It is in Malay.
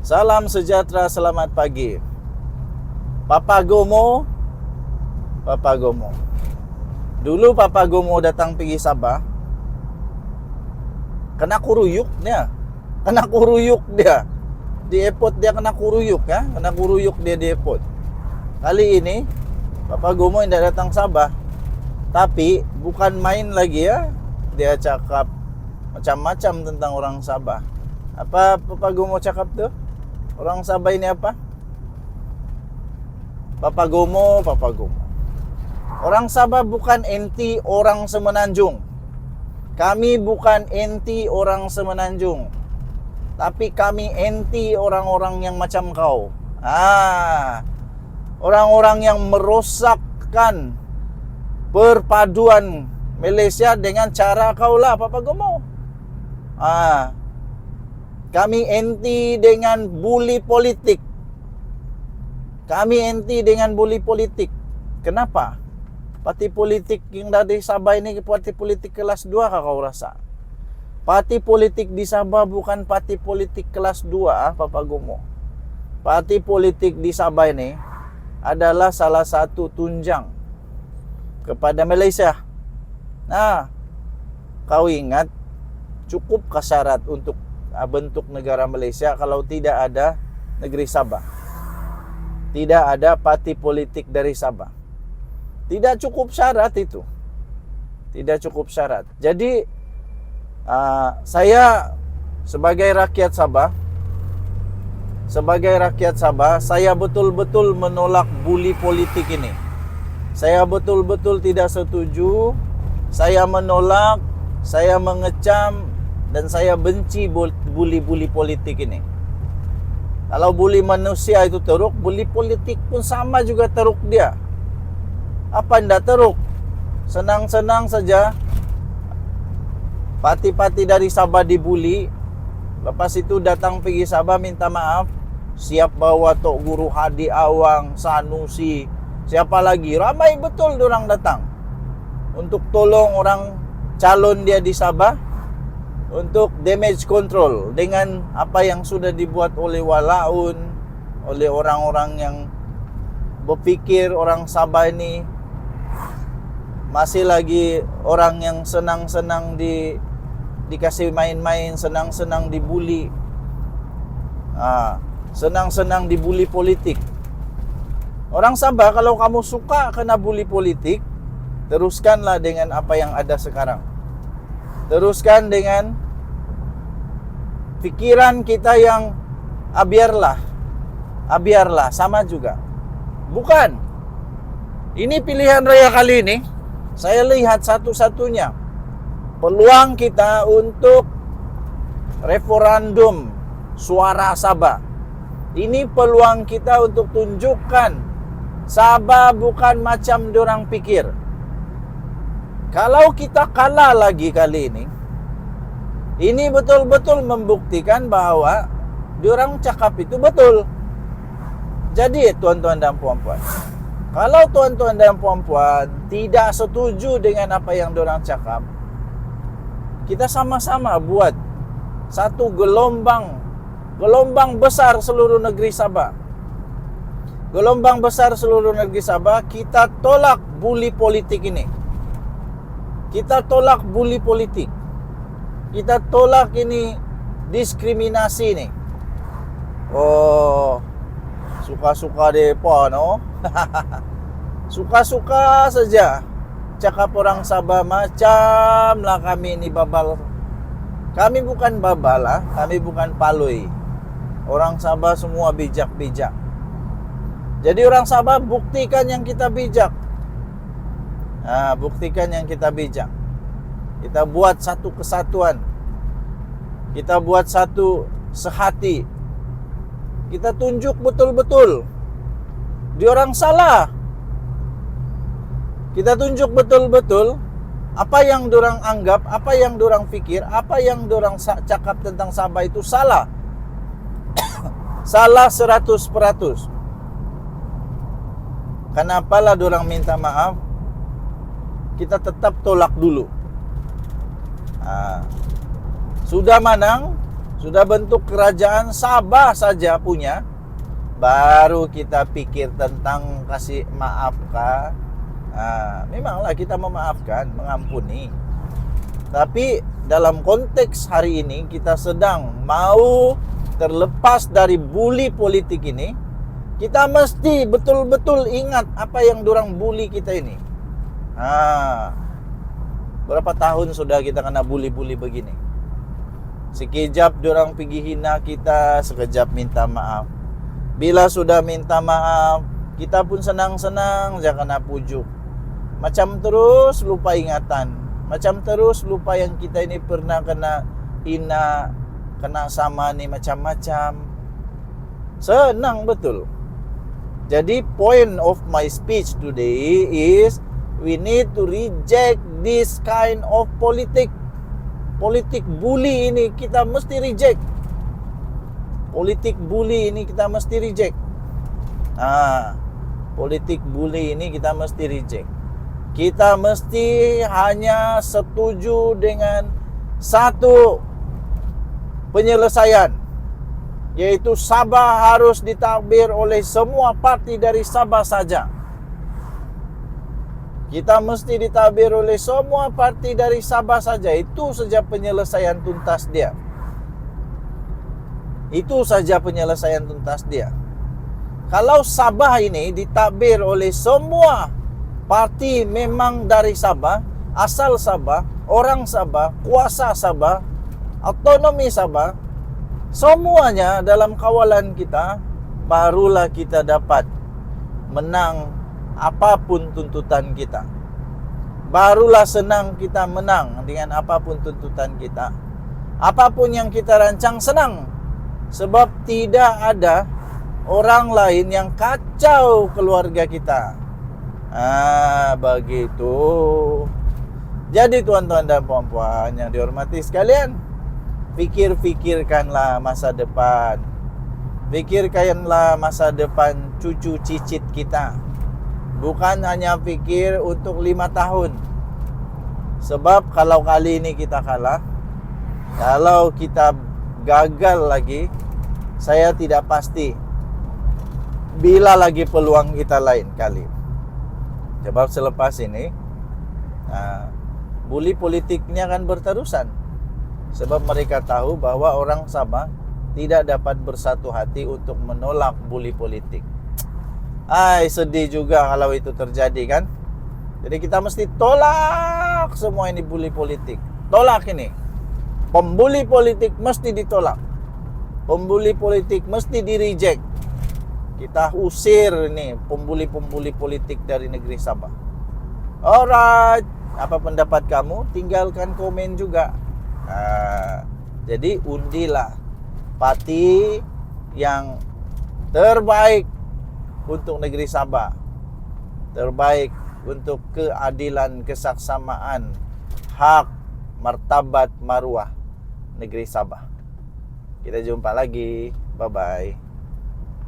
Salam sejahtera, selamat pagi. Papa Gomo. Dulu Papa Gomo datang pergi Sabah, kena kuruyuk dia. Di airport dia kena kuruyuk ya. Kena kuruyuk dia di airport. Kali ini Papa Gomo tidak datang Sabah. Tapi bukan main lagi ya. Dia cakap macam-macam tentang orang Sabah. Apa Papa Gomo cakap tuh? Orang Sabah ini apa? Papa Gomo. Orang Sabah bukan anti orang Semenanjung. Kami bukan anti orang Semenanjung. Tapi kami anti orang-orang yang macam kau. Orang-orang yang merosakkan perpaduan Malaysia dengan cara kau lah, Papa Gomo. Kami anti dengan bully politik. Kenapa? Parti politik yang dari Sabah ini parti politik kelas 2 kah kau rasa? Parti politik di Sabah bukan parti politik kelas 2, Papa Gomo. Parti politik di Sabah ini adalah salah satu tunjang kepada Malaysia. Kau ingat, cukupkah syarat untuk bentuk negara Malaysia kalau tidak ada negeri Sabah? Tidak ada parti politik dari Sabah. Tidak cukup syarat itu. Tidak cukup syarat. Jadi saya sebagai rakyat Sabah, saya betul-betul menolak bully politik ini. Saya betul-betul tidak setuju. Saya menolak, saya mengecam, dan saya benci bully politik ini. Kalau bully manusia itu teruk, bully politik pun sama juga teruk dia. Apa tidak teruk? Senang-senang saja parti-parti dari Sabah dibully. Lepas itu datang pergi Sabah minta maaf. Siap bawa Tok Guru Hadi Awang, Sanusi, siapa lagi? Ramai betul diorang datang untuk tolong orang calon dia di Sabah untuk damage control dengan apa yang sudah dibuat oleh Walaun, oleh orang-orang yang berfikir orang Sabah ini masih lagi orang yang senang-senang dikasih main-main, senang-senang dibully, senang-senang dibully politik. Orang Sabah, kalau kamu suka kena bully politik, teruskanlah dengan apa yang ada sekarang. Teruskan dengan pikiran kita yang biarlah, sama juga. Bukan. Ini pilihan raya kali ini, saya lihat satu-satunya peluang kita untuk referendum suara Sabah. Ini peluang kita untuk tunjukkan Sabah bukan macam diorang pikir. Kalau kita kalah lagi kali ini betul-betul membuktikan bahwa diorang cakap itu betul. Jadi tuan-tuan dan puan-puan, kalau tuan-tuan dan puan-puan tidak setuju dengan apa yang diorang cakap, kita sama-sama buat satu gelombang besar seluruh negeri Sabah. Gelombang besar seluruh negeri Sabah, kita tolak bully politik ini. Kita tolak bully politik. Kita tolak ini diskriminasi ini. Suka-suka depa no. Suka-suka saja cakap orang Sabah macam lah kami ini babal. Kami bukan babal lah, kami bukan paloi. Orang Sabah semua bijak-bijak. Jadi orang Sabah, buktikan yang kita bijak. Buktikan yang kita bijak. Kita buat satu kesatuan. Kita buat satu sehati. Kita tunjuk betul-betul diorang salah. Kita tunjuk betul-betul apa yang diorang anggap, apa yang diorang fikir, apa yang diorang cakap tentang Sabah itu salah. Salah 100%. Kenapalah diorang minta maaf? Kita tetap tolak dulu. Sudah menang, Sudah bentuk kerajaan Sabah saja punya, baru kita pikir tentang kasih maaf kah? Memanglah kita memaafkan, mengampuni. Tapi dalam konteks hari ini kita sedang mau terlepas dari bully politik ini. Kita mesti betul-betul ingat apa yang dorang bully kita ini. Berapa tahun sudah kita kena bully-bully begini. Sekejap dorang pergi hina kita, sekejap minta maaf. Bila sudah minta maaf, kita pun senang-senang saja kena pujuk. Macam terus lupa ingatan. Macam terus lupa yang kita ini pernah kena hina, kena sama ni macam-macam. Senang betul. Jadi point of my speech today is we need to reject this kind of politik. Politik bully ini kita mesti reject. Politik bully ini kita mesti reject. Politik bully ini kita mesti reject. Kita mesti hanya setuju dengan satu penyelesaian, yaitu Sabah harus ditadbir oleh semua parti dari Sabah saja. Kita mesti ditadbir oleh semua parti dari Sabah saja. Itu saja penyelesaian tuntas dia. Itu saja penyelesaian tuntas dia. Kalau Sabah ini ditadbir oleh semua parti memang dari Sabah, asal Sabah, orang Sabah, kuasa Sabah, otonomi Sabah, semuanya dalam kawalan kita, barulah kita dapat menang apapun tuntutan kita. Barulah senang kita menang dengan apapun tuntutan kita. Apapun yang kita rancang senang. Sebab tidak ada orang lain yang kacau keluarga kita. Begitu. Jadi tuan-tuan dan puan-puan yang dihormati sekalian, fikirkanlah masa depan. Fikirkanlah masa depan cucu cicit kita. Bukan hanya fikir untuk 5 tahun. Sebab kalau kali ini kita kalah, kalau kita gagal lagi, saya tidak pasti bila lagi peluang kita lain kali. Sebab selepas ini bully politiknya akan berterusan. Sebab mereka tahu bahwa orang Sabah tidak dapat bersatu hati untuk menolak bully politik. Sedih juga kalau itu terjadi kan. Jadi kita mesti tolak semua ini bully politik. Tolak ini. Pembuli politik mesti ditolak. Pembuli politik mesti di-reject. Kita usir ini pembuli-pembuli politik dari negeri Sabah. Alright, apa pendapat kamu? Tinggalkan komen juga. Jadi undilah parti yang terbaik untuk negeri Sabah, terbaik untuk keadilan, kesaksamaan, hak, martabat, maruah negeri Sabah. Kita jumpa lagi. Bye-bye.